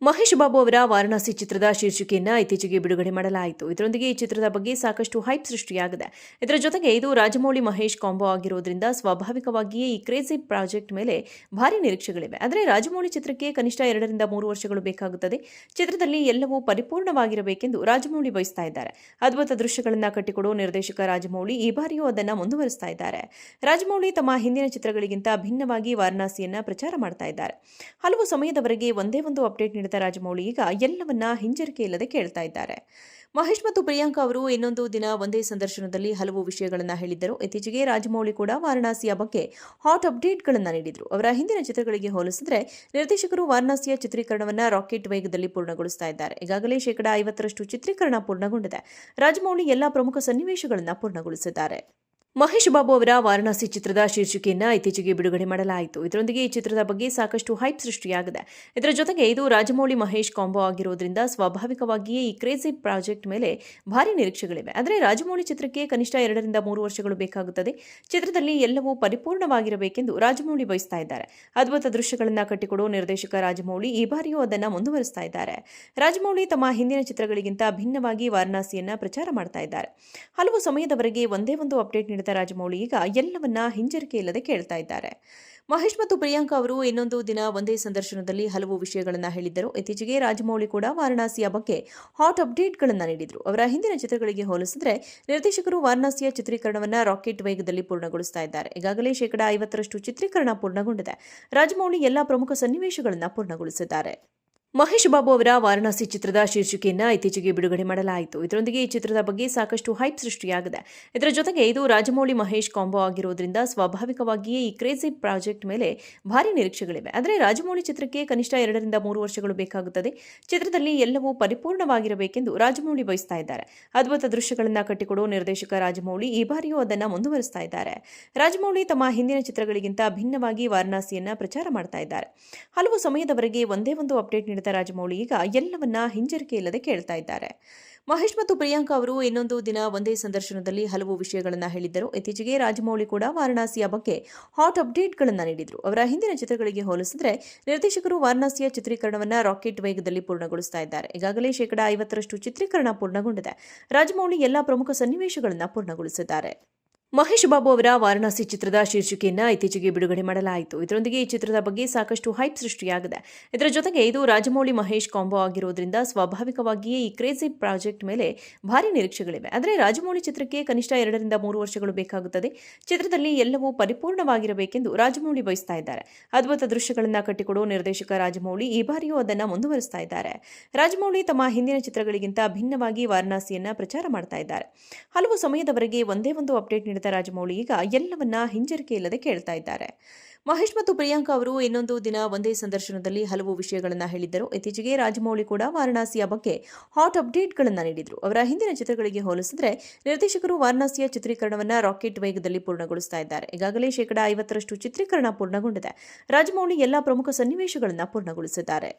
ಮಹೇಶ್ ಬಾಬು ಅವರ ವಾರಣಾಸಿ ಚಿತ್ರದ ಶೀರ್ಷಿಕೆಯನ್ನು ಇತ್ತೀಚೆಗೆ ಬಿಡುಗಡೆ ಮಾಡಲಾಯಿತು. ಇದರೊಂದಿಗೆ ಈ ಚಿತ್ರದ ಬಗ್ಗೆ ಸಾಕಷ್ಟು ಹೈಪ್ ಸೃಷ್ಟಿಯಾಗಿದೆ. ಇದರ ಜೊತೆಗೆ ಇದು ರಾಜಮೌಳಿ ಮಹೇಶ್ ಕಾಂಬೋ ಆಗಿರೋದ್ರಿಂದ ಸ್ವಾಭಾವಿಕವಾಗಿಯೇ ಈ ಕ್ರೇಜಿ ಪ್ರಾಜೆಕ್ಟ್ ಮೇಲೆ ಭಾರಿ ನಿರೀಕ್ಷೆಗಳಿವೆ. ಆದರೆ ರಾಜಮೌಳಿ ಚಿತ್ರಕ್ಕೆ ಕನಿಷ್ಠ 2 ರಿಂದ 3 ವರ್ಷಗಳು ಬೇಕಾಗುತ್ತದೆ. ಚಿತ್ರದಲ್ಲಿ ಎಲ್ಲವೂ ಪರಿಪೂರ್ಣವಾಗಿರಬೇಕೆಂದು ರಾಜಮೌಳಿ ಬಯಸ್ತಾ ಇದ್ದಾರೆ. ಅದ್ಭುತ ದೃಶ್ಯಗಳನ್ನು ಕಟ್ಟಿಕೊಡುವ ನಿರ್ದೇಶಕ ರಾಜಮೌಳಿ ಈ ಬಾರಿಯೂ ಅದನ್ನು ಮುಂದುವರಿಸ್ತಾ ಇದ್ದಾರೆ. ರಾಜಮೌಳಿ ತಮ್ಮ ಹಿಂದಿನ ಚಿತ್ರಗಳಿಗಿಂತ ಭಿನ್ನವಾಗಿ ವಾರಣಾಸಿಯನ್ನ ಪ್ರಚಾರ ಮಾಡ್ತಾ ಇದ್ದಾರೆ. ಹಲವು ಸಮಯದವರೆಗೆ ಒಂದೇ ಒಂದು ಅಪ್ಡೇಟ್ ನೀಡಿದ ರಾಜಮೌಳಿ ಈಗ ಎಲ್ಲವನ್ನ ಹಿಂಜರಿಕೆ ಇಲ್ಲದೆ ಕೇಳ್ತಾ ಇದ್ದಾರೆ. ಮಹೇಶ್ ಮತ್ತು ಪ್ರಿಯಾಂಕಾ ಅವರು ಇನ್ನೊಂದು ದಿನ ಒಂದೇ ಸಂದರ್ಶನದಲ್ಲಿ ಹಲವು ವಿಷಯಗಳನ್ನು ಹೇಳಿದ್ದರು. ಇತ್ತೀಚೆಗೆ ರಾಜಮೌಳಿ ಕೂಡ ವಾರಣಾಸಿಯ ಬಗ್ಗೆ ಹಾಟ್ ಅಪ್ಡೇಟ್ಗಳನ್ನು ನೀಡಿದರು. ಅವರ ಹಿಂದಿನ ಚಿತ್ರಗಳಿಗೆ ಹೋಲಿಸಿದರೆ ನಿರ್ದೇಶಕರು ವಾರಣಾಸಿಯ ಚಿತ್ರೀಕರಣವನ್ನು ರಾಕೆಟ್ ವೇಗದಲ್ಲಿ ಪೂರ್ಣಗೊಳಿಸ್ತಾ ಇದ್ದಾರೆ. ಈಗಾಗಲೇ 50% ಚಿತ್ರೀಕರಣ ಪೂರ್ಣಗೊಂಡಿದೆ. ರಾಜಮೌಳಿ ಎಲ್ಲಾ ಪ್ರಮುಖ ಸನ್ನಿವೇಶಗಳನ್ನು ಪೂರ್ಣಗೊಳಿಸಿದ್ದಾರೆ. ಮಹೇಶ್ ಬಾಬು ಅವರ ವಾರಣಾಸಿ ಚಿತ್ರದ ಶೀರ್ಷಿಕೆಯನ್ನು ಇತ್ತೀಚೆಗೆ ಬಿಡುಗಡೆ ಮಾಡಲಾಯಿತು. ಇದರೊಂದಿಗೆ ಈ ಚಿತ್ರದ ಬಗ್ಗೆ ಸಾಕಷ್ಟು ಹೈಪ್ ಸೃಷ್ಟಿಯಾಗಿದೆ. ಇದರ ಜೊತೆಗೆ ಇದು ರಾಜಮೌಳಿ ಮಹೇಶ್ ಕಾಂಬೋ ಆಗಿರೋದ್ರಿಂದ ಸ್ವಾಭಾವಿಕವಾಗಿಯೇ ಈ ಕ್ರೇಜಿ ಪ್ರಾಜೆಕ್ಟ್ ಮೇಲೆ ಭಾರಿ ನಿರೀಕ್ಷೆಗಳಿವೆ. ಆದರೆ ರಾಜಮೌಳಿ ಚಿತ್ರಕ್ಕೆ ಕನಿಷ್ಠ 2 ರಿಂದ 3 ವರ್ಷಗಳು ಬೇಕಾಗುತ್ತದೆ. ಚಿತ್ರದಲ್ಲಿ ಎಲ್ಲವೂ ಪರಿಪೂರ್ಣವಾಗಿರಬೇಕೆಂದು ರಾಜಮೌಳಿ ಬಯಸ್ತಾ ಇದ್ದಾರೆ. ಅದ್ಭುತ ದೃಶ್ಯಗಳನ್ನು ಕಟ್ಟಿಕೊಡುವ ನಿರ್ದೇಶಕ ರಾಜಮೌಳಿ ಈ ಬಾರಿಯೂ ಅದನ್ನು ಮುಂದುವರಿಸ್ತಾ ಇದ್ದಾರೆ. ರಾಜಮೌಳಿ ತಮ್ಮ ಹಿಂದಿನ ಚಿತ್ರಗಳಿಗಿಂತ ಭಿನ್ನವಾಗಿ ವಾರಣಾಸಿಯನ್ನ ಪ್ರಚಾರ ಮಾಡ್ತಾ ಇದ್ದಾರೆ. ಹಲವು ಸಮಯದವರೆಗೆ ಒಂದೇ ಒಂದು ಅಪ್ಡೇಟ್ ನೀಡಿದ ರಾಜಮೌಳಿ ಈಗ ಎಲ್ಲವನ್ನ ಹಿಂಜರಿಕೆ ಇಲ್ಲದೆ ಕೇಳ್ತಾ ಇದ್ದಾರೆ. ಮಹೇಶ್ ಮತ್ತು ಪ್ರಿಯಾಂಕಾ ಅವರು ಇನ್ನೊಂದು ದಿನ ಒಂದೇ ಸಂದರ್ಶನದಲ್ಲಿ ಹಲವು ವಿಷಯಗಳನ್ನು ಹೇಳಿದ್ದರು. ಇತ್ತೀಚೆಗೆ ರಾಜಮೌಳಿ ಕೂಡ ವಾರಣಾಸಿಯ ಬಗ್ಗೆ ಹಾಟ್ ಅಪ್ಡೇಟ್ಗಳನ್ನು ನೀಡಿದರು. ಅವರ ಹಿಂದಿನ ಚಿತ್ರಗಳಿಗೆ ಹೋಲಿಸಿದರೆ ನಿರ್ದೇಶಕರು ವಾರಣಾಸಿಯ ಚಿತ್ರೀಕರಣವನ್ನು ರಾಕೆಟ್ ವೇಗದಲ್ಲಿ ಪೂರ್ಣಗೊಳಿಸ್ತಾ ಇದ್ದಾರೆ. ಈಗಾಗಲೇ 50% ಚಿತ್ರೀಕರಣ ಪೂರ್ಣಗೊಂಡಿದೆ. ರಾಜಮೌಳಿ ಎಲ್ಲಾ ಪ್ರಮುಖ ಸನ್ನಿವೇಶಗಳನ್ನು ಪೂರ್ಣಗೊಳಿಸಿದ್ದಾರೆ. ಮಹೇಶ್ ಬಾಬು ಅವರ ವಾರಣಾಸಿ ಚಿತ್ರದ ಶೀರ್ಷಿಕೆಯನ್ನು ಇತ್ತೀಚೆಗೆ ಬಿಡುಗಡೆ ಮಾಡಲಾಯಿತು. ಇದರೊಂದಿಗೆ ಈ ಚಿತ್ರದ ಬಗ್ಗೆ ಸಾಕಷ್ಟು ಹೈಪ್ ಸೃಷ್ಟಿಯಾಗಿದೆ. ಇದರ ಜೊತೆಗೆ ಇದು ರಾಜಮೌಳಿ ಮಹೇಶ್ ಕಾಂಬೋ ಆಗಿರೋದ್ರಿಂದ ಸ್ವಾಭಾವಿಕವಾಗಿಯೇ ಈ ಕ್ರೇಜಿ ಪ್ರಾಜೆಕ್ಟ್ ಮೇಲೆ ಭಾರಿ ನಿರೀಕ್ಷೆಗಳಿವೆ. ಆದರೆ ರಾಜಮೌಳಿ ಚಿತ್ರಕ್ಕೆ ಕನಿಷ್ಠ 2 ರಿಂದ 3 ವರ್ಷಗಳು ಬೇಕಾಗುತ್ತದೆ. ಚಿತ್ರದಲ್ಲಿ ಎಲ್ಲವೂ ಪರಿಪೂರ್ಣವಾಗಿರಬೇಕೆಂದು ರಾಜಮೌಳಿ ಬಯಸ್ತಾ ಇದ್ದಾರೆ. ಅದ್ಭುತ ದೃಶ್ಯಗಳನ್ನು ಕಟ್ಟಿಕೊಡುವ ನಿರ್ದೇಶಕ ರಾಜಮೌಳಿ ಈ ಬಾರಿಯೂ ಅದನ್ನು ಮುಂದುವರಿಸ್ತಾ ಇದ್ದಾರೆ. ರಾಜಮೌಳಿ ತಮ್ಮ ಹಿಂದಿನ ಚಿತ್ರಗಳಿಗಿಂತ ಭಿನ್ನವಾಗಿ ವಾರಣಾಸಿಯನ್ನ ಪ್ರಚಾರ ಮಾಡ್ತಾ ಇದ್ದಾರೆ. ಹಲವು ಸಮಯದವರೆಗೆ ಒಂದೇ ಒಂದು ಅಪ್ಡೇಟ್ ನೀಡಿದ ರಾಜಮೌಳಿ ಈಗ ಎಲ್ಲವನ್ನ ಹಿಂಜರಿಕೆ ಇಲ್ಲದೆ ಕೇಳ್ತಾ ಇದ್ದಾರೆ. ಮಹೇಶ್ ಮತ್ತು ಪ್ರಿಯಾಂಕಾ ಅವರು ಇನ್ನೊಂದು ದಿನ ಒಂದೇ ಸಂದರ್ಶನದಲ್ಲಿ ಹಲವು ವಿಷಯಗಳನ್ನು ಹೇಳಿದ್ದರು. ಇತ್ತೀಚೆಗೆ ರಾಜಮೌಳಿ ಕೂಡ ವಾರಣಾಸಿಯ ಬಗ್ಗೆ ಹಾಟ್ ಅಪ್ಡೇಟ್ಗಳನ್ನು ನೀಡಿದರು. ಅವರ ಹಿಂದಿನ ಚಿತ್ರಗಳಿಗೆ ಹೋಲಿಸಿದರೆ ನಿರ್ದೇಶಕರು ವಾರಣಾಸಿಯ ಚಿತ್ರೀಕರಣವನ್ನು ರಾಕೆಟ್ ವೇಗದಲ್ಲಿ ಪೂರ್ಣಗೊಳಿಸ್ತಾ ಇದ್ದಾರೆ. ಈಗಾಗಲೇ 50% ಚಿತ್ರೀಕರಣ ಪೂರ್ಣಗೊಂಡಿದೆ. ರಾಜಮೌಳಿ ಎಲ್ಲಾ ಪ್ರಮುಖ ಸನ್ನಿವೇಶಗಳನ್ನು ಪೂರ್ಣಗೊಳಿಸಿದ್ದಾರೆ. ಮಹೇಶ್ ಬಾಬು ಅವರ ವಾರಣಾಸಿ ಚಿತ್ರದ ಶೀರ್ಷಿಕೆಯನ್ನು ಇತ್ತೀಚೆಗೆ ಬಿಡುಗಡೆ ಮಾಡಲಾಯಿತು. ಇದರೊಂದಿಗೆ ಈ ಚಿತ್ರದ ಬಗ್ಗೆ ಸಾಕಷ್ಟು ಹೈಪ್ ಸೃಷ್ಟಿಯಾಗಿದೆ. ಇದರ ಜೊತೆಗೆ ಇದು ರಾಜಮೌಳಿ ಮಹೇಶ್ ಕಾಂಬೋ ಆಗಿರೋದ್ರಿಂದ ಸ್ವಾಭಾವಿಕವಾಗಿಯೇ ಈ ಕ್ರೇಜಿ ಪ್ರಾಜೆಕ್ಟ್ ಮೇಲೆ ಭಾರಿ ನಿರೀಕ್ಷೆಗಳಿವೆ. ಆದರೆ ರಾಜಮೌಳಿ ಚಿತ್ರಕ್ಕೆ ಕನಿಷ್ಠ 2 ರಿಂದ 3 ವರ್ಷಗಳು ಬೇಕಾಗುತ್ತದೆ. ಚಿತ್ರದಲ್ಲಿ ಎಲ್ಲವೂ ಪರಿಪೂರ್ಣವಾಗಿರಬೇಕೆಂದು ರಾಜಮೌಳಿ ಬಯಸ್ತಾ ಇದ್ದಾರೆ. ಅದ್ಭುತ ದೃಶ್ಯಗಳನ್ನು ಕಟ್ಟಿಕೊಡುವ ನಿರ್ದೇಶಕ ರಾಜಮೌಳಿ ಈ ಬಾರಿಯೂ ಅದನ್ನು ಮುಂದುವರಿಸ್ತಾ ಇದ್ದಾರೆ. ರಾಜಮೌಳಿ ತಮ್ಮ ಹಿಂದಿನ ಚಿತ್ರಗಳಿಗಿಂತ ಭಿನ್ನವಾಗಿ ವಾರಣಾಸಿಯನ್ನ ಪ್ರಚಾರ ಮಾಡ್ತಾ ಇದ್ದಾರೆ. ಹಲವು ಸಮಯದವರೆಗೆ ಒಂದೇ ಒಂದು ಅಪ್ಡೇಟ್ ನೀಡಿದ ರಾಜಮೌಳಿ ಈಗ ಎಲ್ಲವನ್ನ ಹಿಂಜರಿಕೆ ಇಲ್ಲದೆ ಕೇಳ್ತಾ ಇದ್ದಾರೆ. ಮಹೇಶ್ ಮತ್ತು ಪ್ರಿಯಾಂಕಾ ಅವರು ಇನ್ನೊಂದು ದಿನ ಒಂದೇ ಸಂದರ್ಶನದಲ್ಲಿ ಹಲವು ವಿಷಯಗಳನ್ನು ಹೇಳಿದ್ದರು. ಇತ್ತೀಚೆಗೆ ರಾಜಮೌಳಿ ಕೂಡ ವಾರಣಾಸಿಯ ಬಗ್ಗೆ ಹಾಟ್ ಅಪ್ಡೇಟ್ಗಳನ್ನು ನೀಡಿದರು. ಅವರ ಹಿಂದಿನ ಚಿತ್ರಗಳಿಗೆ ಹೋಲಿಸಿದರೆ ನಿರ್ದೇಶಕರು ವಾರಣಾಸಿಯ ಚಿತ್ರೀಕರಣವನ್ನು ರಾಕೆಟ್ ವೇಗದಲ್ಲಿ ಪೂರ್ಣಗೊಳಿಸ್ತಾ ಇದ್ದಾರೆ. ಈಗಾಗಲೇ 50% ಚಿತ್ರೀಕರಣ ಪೂರ್ಣಗೊಂಡಿದೆ. ರಾಜಮೌಳಿ ಎಲ್ಲಾ ಪ್ರಮುಖ ಸನ್ನಿವೇಶಗಳನ್ನು ಪೂರ್ಣಗೊಳಿಸಿದ್ದಾರೆ.